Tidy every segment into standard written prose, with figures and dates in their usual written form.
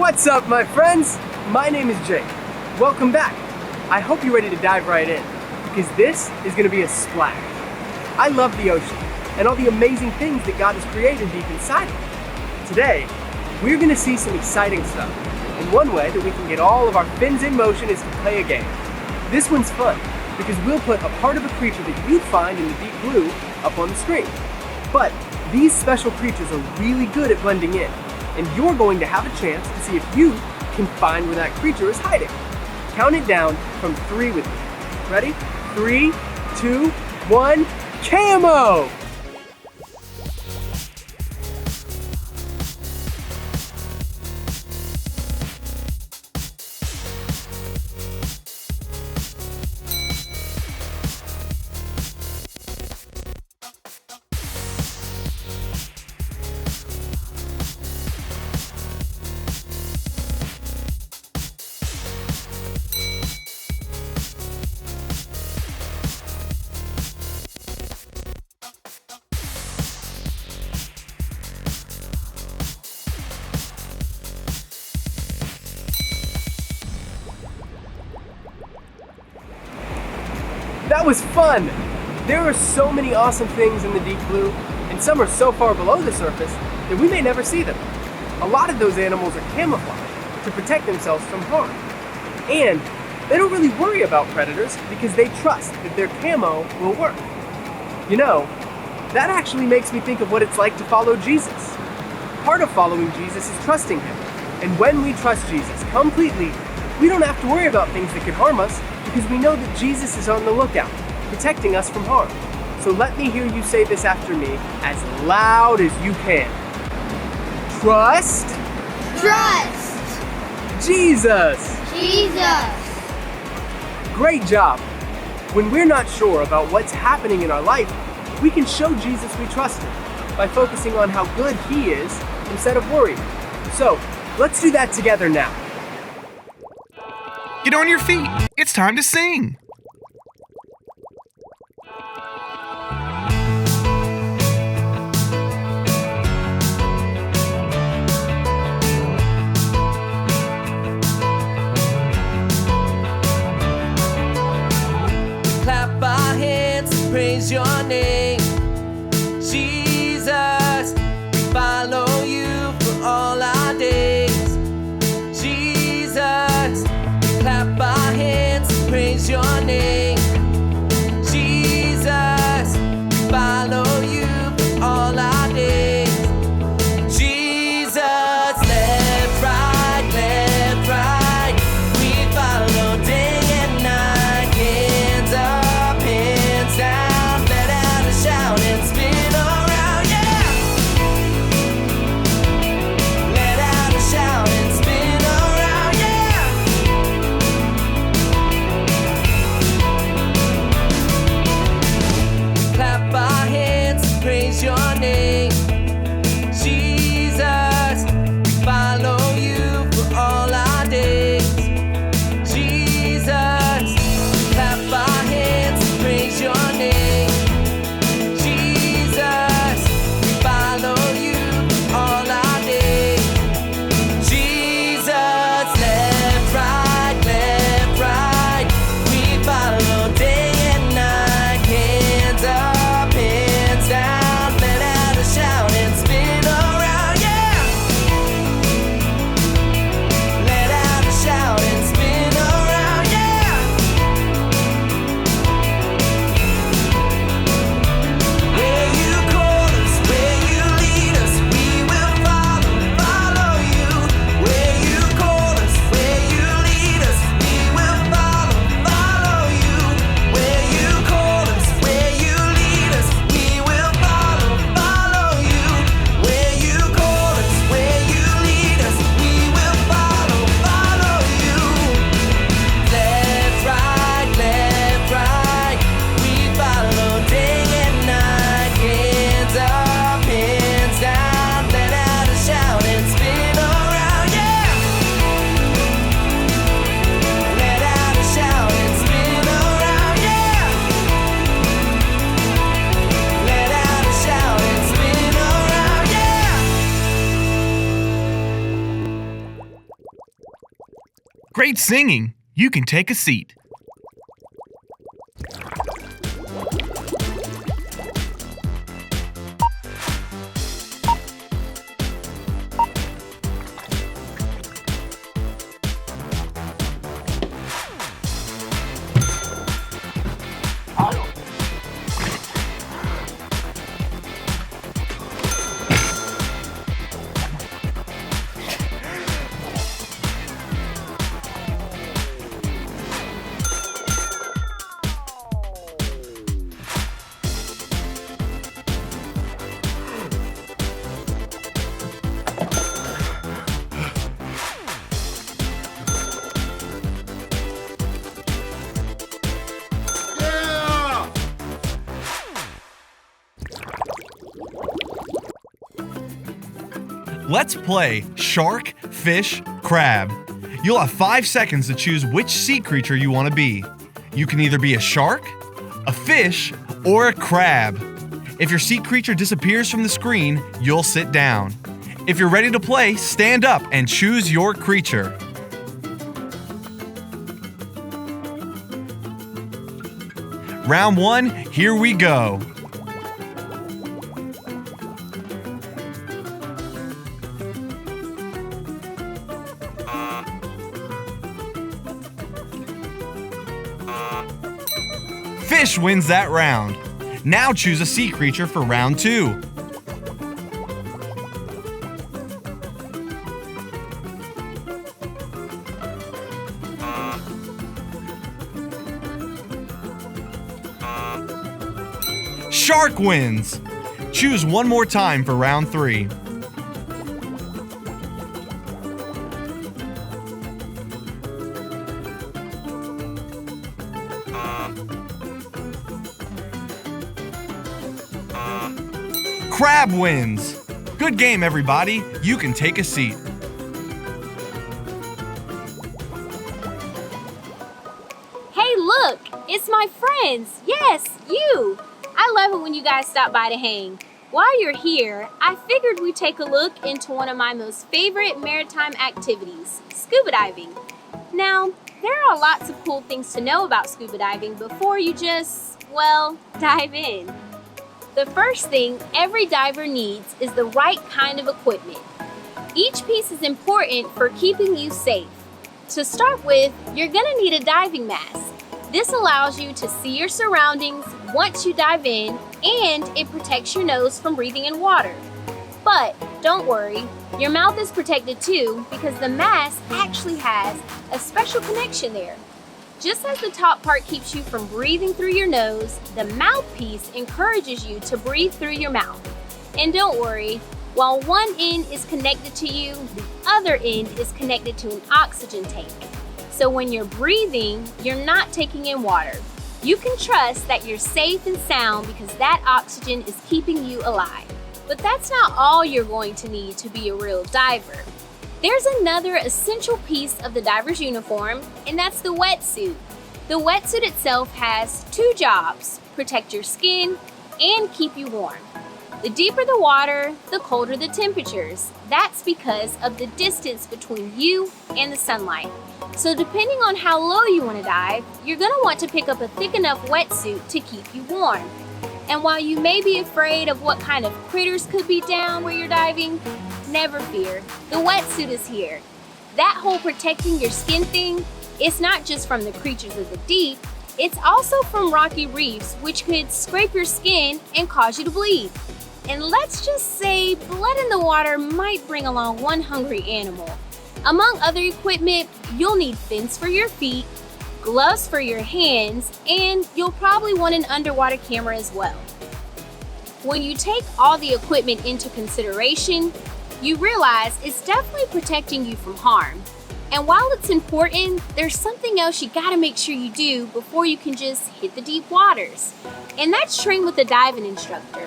What's up, my friends? My name is Jake. Welcome back. I hope you're ready to dive right in, because this is going to be a splash. I love the ocean and all the amazing things that God has created deep inside of it. Today, we're going to see some exciting stuff, and one way that we can get all of our fins in motion is to play a game. This one's fun, because we'll put a part of a creature that you'd find in the deep blue up on the screen. But these special creatures are really good at blending in, and you're going to have a chance to see if you can find where that creature is hiding. Count it down from 3 with me. Ready? 3, 2, 1, camo! That was fun! There are so many awesome things in the deep blue, and some are so far below the surface that we may never see them. A lot of those animals are camouflaged to protect themselves from harm. And they don't really worry about predators because they trust that their camo will work. You know, that actually makes me think of what it's like to follow Jesus. Part of following Jesus is trusting Him. And when we trust Jesus completely, we don't have to worry about things that could harm us because we know that Jesus is on the lookout, protecting us from harm. So let me hear you say this after me as loud as you can. Trust Jesus. Great job. When we're not sure about what's happening in our life, we can show Jesus we trust Him by focusing on how good He is instead of worrying. So let's do that together now. Get on your feet. It's time to sing. Clap our hands and praise your name, Jesus. We follow you for all our days, Jesus. Clap our hands and praise your Great singing! You can take a seat. Let's play Shark, Fish, Crab. You'll have 5 seconds to choose which sea creature you want to be. You can either be a shark, a fish, or a crab. If your sea creature disappears from the screen, you'll sit down. If you're ready to play, stand up and choose your creature. Round 1, here we go. Fish wins that round. Now choose a sea creature for round 2. Shark wins. Choose one more time for round 3. Crab wins. Good game, everybody. You can take a seat. Hey, look! It's my friends! Yes, you! I love it when you guys stop by to hang. While you're here, I figured we'd take a look into one of my most favorite maritime activities, scuba diving. Now, there are lots of cool things to know about scuba diving before you just, well, dive in. The first thing every diver needs is the right kind of equipment. Each piece is important for keeping you safe. To start with, you're gonna need a diving mask. This allows you to see your surroundings once you dive in, and it protects your nose from breathing in water. But don't worry, your mouth is protected too because the mask actually has a special connection there. Just as the top part keeps you from breathing through your nose, the mouthpiece encourages you to breathe through your mouth. And don't worry, while one end is connected to you, the other end is connected to an oxygen tank. So when you're breathing, you're not taking in water. You can trust that you're safe and sound because that oxygen is keeping you alive. But that's not all you're going to need to be a real diver. There's another essential piece of the diver's uniform, and that's the wetsuit. The wetsuit itself has 2 jobs: protect your skin and keep you warm. The deeper the water, the colder the temperatures. That's because of the distance between you and the sunlight. So depending on how low you want to dive, you're going to want to pick up a thick enough wetsuit to keep you warm. And while you may be afraid of what kind of critters could be down where you're diving, never fear, the wetsuit is here. That whole protecting your skin thing, it's not just from the creatures of the deep, it's also from rocky reefs, which could scrape your skin and cause you to bleed. And let's just say blood in the water might bring along one hungry animal. Among other equipment, you'll need fins for your feet, gloves for your hands, and you'll probably want an underwater camera as well. When you take all the equipment into consideration, you realize it's definitely protecting you from harm. And while it's important, there's something else you gotta make sure you do before you can just hit the deep waters. And that's train with a diving instructor.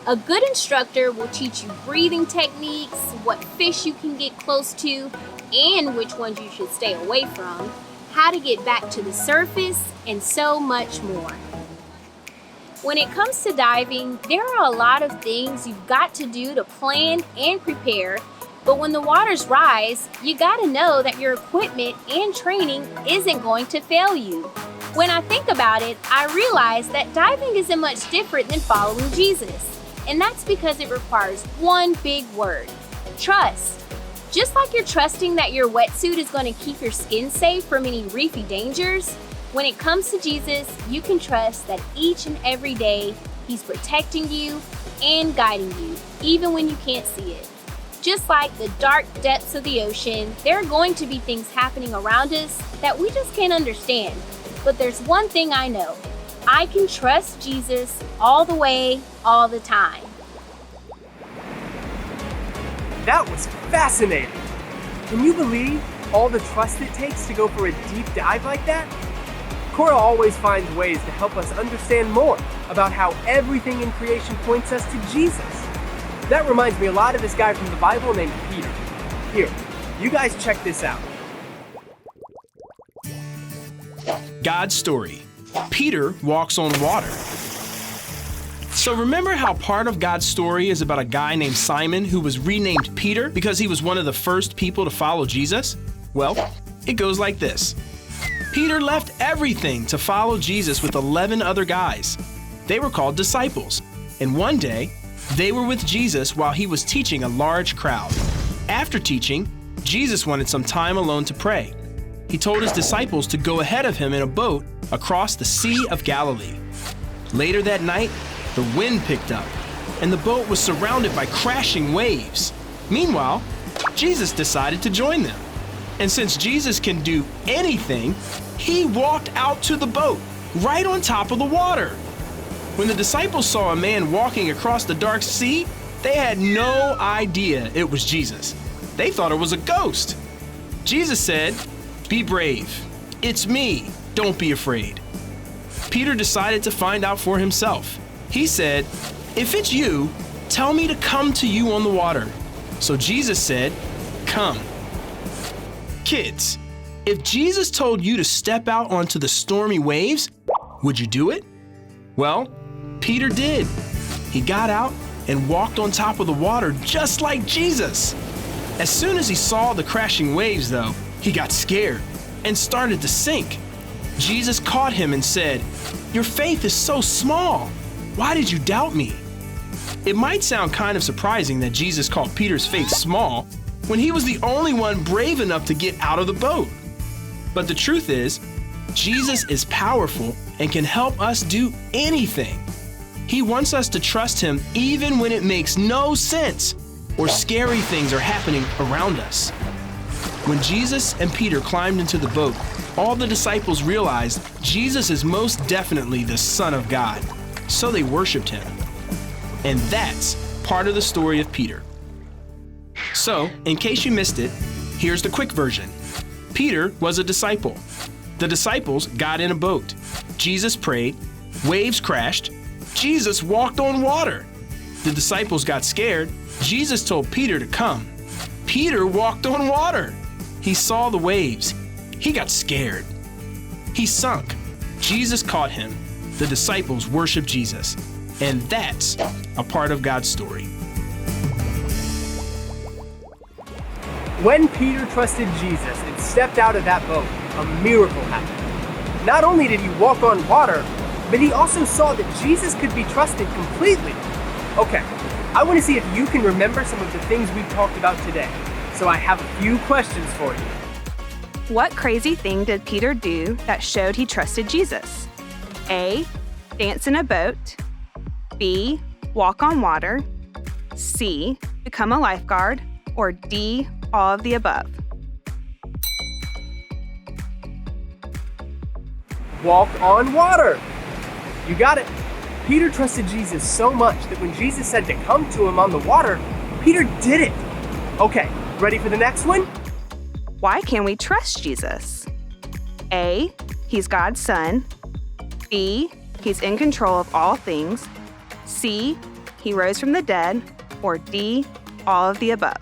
A good instructor will teach you breathing techniques, what fish you can get close to, and which ones you should stay away from, how to get back to the surface, and so much more. When it comes to diving, there are a lot of things you've got to do to plan and prepare, But when the waters rise, you gotta know that your equipment and training isn't going to fail you. When I think about it, I realize that diving isn't much different than following Jesus. And that's because it requires one big word: trust. Just like you're trusting that your wetsuit is going to keep your skin safe from any reefy dangers, when it comes to Jesus, you can trust that each and every day He's protecting you and guiding you, even when you can't see it. Just like the dark depths of the ocean, there are going to be things happening around us that we just can't understand. But there's one thing I know: I can trust Jesus all the way, all the time. That was fascinating. Can you believe all the trust it takes to go for a deep dive like that? Cora always finds ways to help us understand more about how everything in creation points us to Jesus. That reminds me a lot of this guy from the Bible named Peter. Here, you guys check this out. God's story. Peter walks on water. So remember how part of God's story is about a guy named Simon who was renamed Peter because he was one of the first people to follow Jesus? Well, it goes like this. Peter left everything to follow Jesus with 11 other guys. They were called disciples. And one day, they were with Jesus while he was teaching a large crowd. After teaching, Jesus wanted some time alone to pray. He told his disciples to go ahead of him in a boat across the Sea of Galilee. Later that night, the wind picked up, and the boat was surrounded by crashing waves. Meanwhile, Jesus decided to join them. And since Jesus can do anything, he walked out to the boat, right on top of the water. When the disciples saw a man walking across the dark sea, they had no idea it was Jesus. They thought it was a ghost. Jesus said, "Be brave. It's me. Don't be afraid." Peter decided to find out for himself. He said, "If it's you, tell me to come to you on the water." So Jesus said, "Come." Kids, if Jesus told you to step out onto the stormy waves, would you do it? Well, Peter did. He got out and walked on top of the water just like Jesus. As soon as he saw the crashing waves, though, he got scared and started to sink. Jesus caught him and said, "Your faith is so small. Why did you doubt me?" It might sound kind of surprising that Jesus called Peter's faith small when he was the only one brave enough to get out of the boat. But the truth is, Jesus is powerful and can help us do anything. He wants us to trust him even when it makes no sense or scary things are happening around us. When Jesus and Peter climbed into the boat, all the disciples realized Jesus is most definitely the Son of God, so they worshiped him. And that's part of the story of Peter. So, in case you missed it, here's the quick version. Peter was a disciple. The disciples got in a boat. Jesus prayed, waves crashed, Jesus walked on water. The disciples got scared. Jesus told Peter to come. Peter walked on water. He saw the waves. He got scared. He sunk. Jesus caught him. The disciples worshiped Jesus. And that's a part of God's story. When Peter trusted Jesus and stepped out of that boat, a miracle happened. Not only did he walk on water, but he also saw that Jesus could be trusted completely. Okay, I want to see if you can remember some of the things we talked about today. So I have a few questions for you. What crazy thing did Peter do that showed he trusted Jesus? A. Dance in a boat. B. Walk on water. C. Become a lifeguard. Or D. All of the above. Walk on water. You got it. Peter trusted Jesus so much that when Jesus said to come to him on the water, Peter did it. Okay, ready for the next one? Why can we trust Jesus? A. He's God's son. B. He's in control of all things. C. He rose from the dead. Or D. All of the above.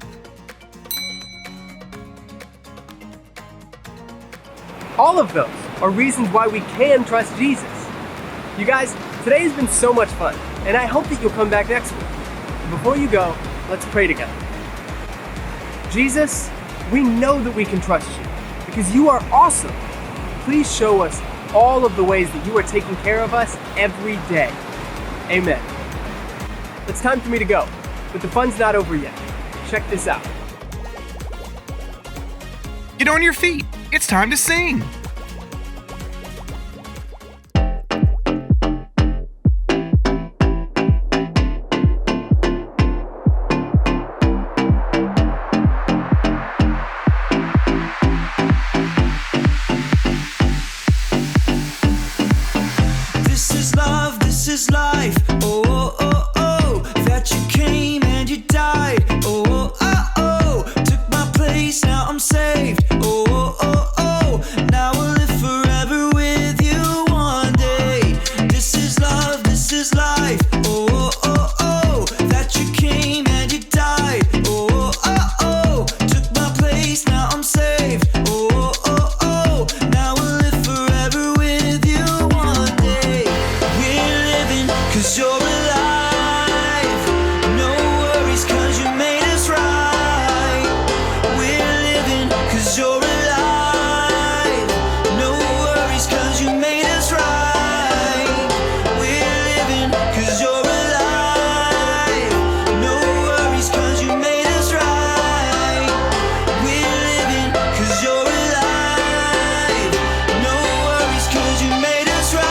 All of those are reasons why we can trust Jesus. You guys, today has been so much fun, and I hope that you'll come back next week. Before you go, let's pray together. Jesus, we know that we can trust you because you are awesome. Please show us all of the ways that you are taking care of us every day. Amen. It's time for me to go, but the fun's not over yet. Check this out. Get on your feet. It's time to sing. This is love, this is life. Oh, oh, oh, oh. That you came and you died. Oh, oh, oh, oh. Took my place, now I'm saved. Oh, oh, oh, oh. Now we'll live forever with you one day. This is love, this is life. Oh, oh, oh, oh. That you came and you died. Oh, oh, oh. Took my place, now I'm saved. Oh, oh, oh. Now we'll live forever with you one day. We're living 'cause you're alive. No worries 'cause you made us right. We're living 'cause you're alive. No worries 'cause you made us right. We're living 'cause you're alive. No worries 'cause you made us right. We're living 'cause you're alive. No worries 'cause you made us right.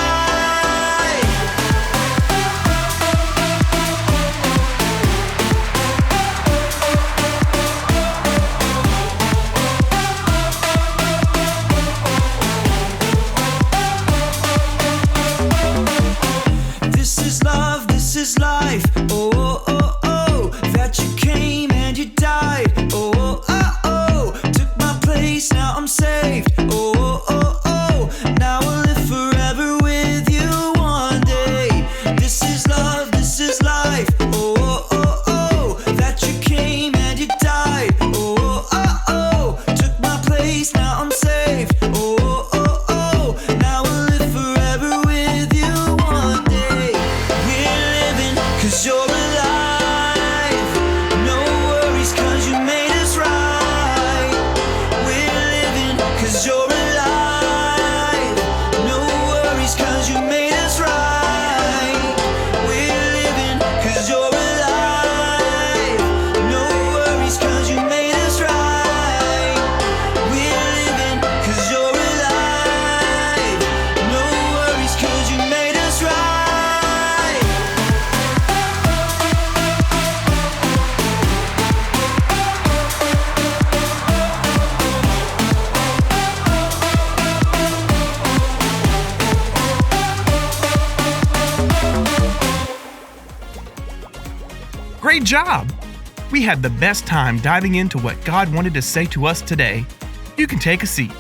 This is love, this is life. Oh, oh, oh, oh. That you came and you died. Oh, oh, oh, oh. Took my place, now I'm saved. Oh, oh, oh, oh. Now we'll live forever with you one day. This is love, this is life. Oh, oh, oh, oh. That you came and you died. Oh, oh, oh, oh. Took my place, now I'm saved. Oh, oh, oh, oh. Now we'll live forever with you one day. We're living 'cause you're alive. No worries 'cause you made us right. We're living 'cause you're alive. No worries 'cause you made us right. We're living 'cause you're alive. No worries 'cause you made us right. We're living 'cause you're alive. No worries 'cause you made us right. Great job! We had the best time diving into what God wanted to say to us today. You can take a seat.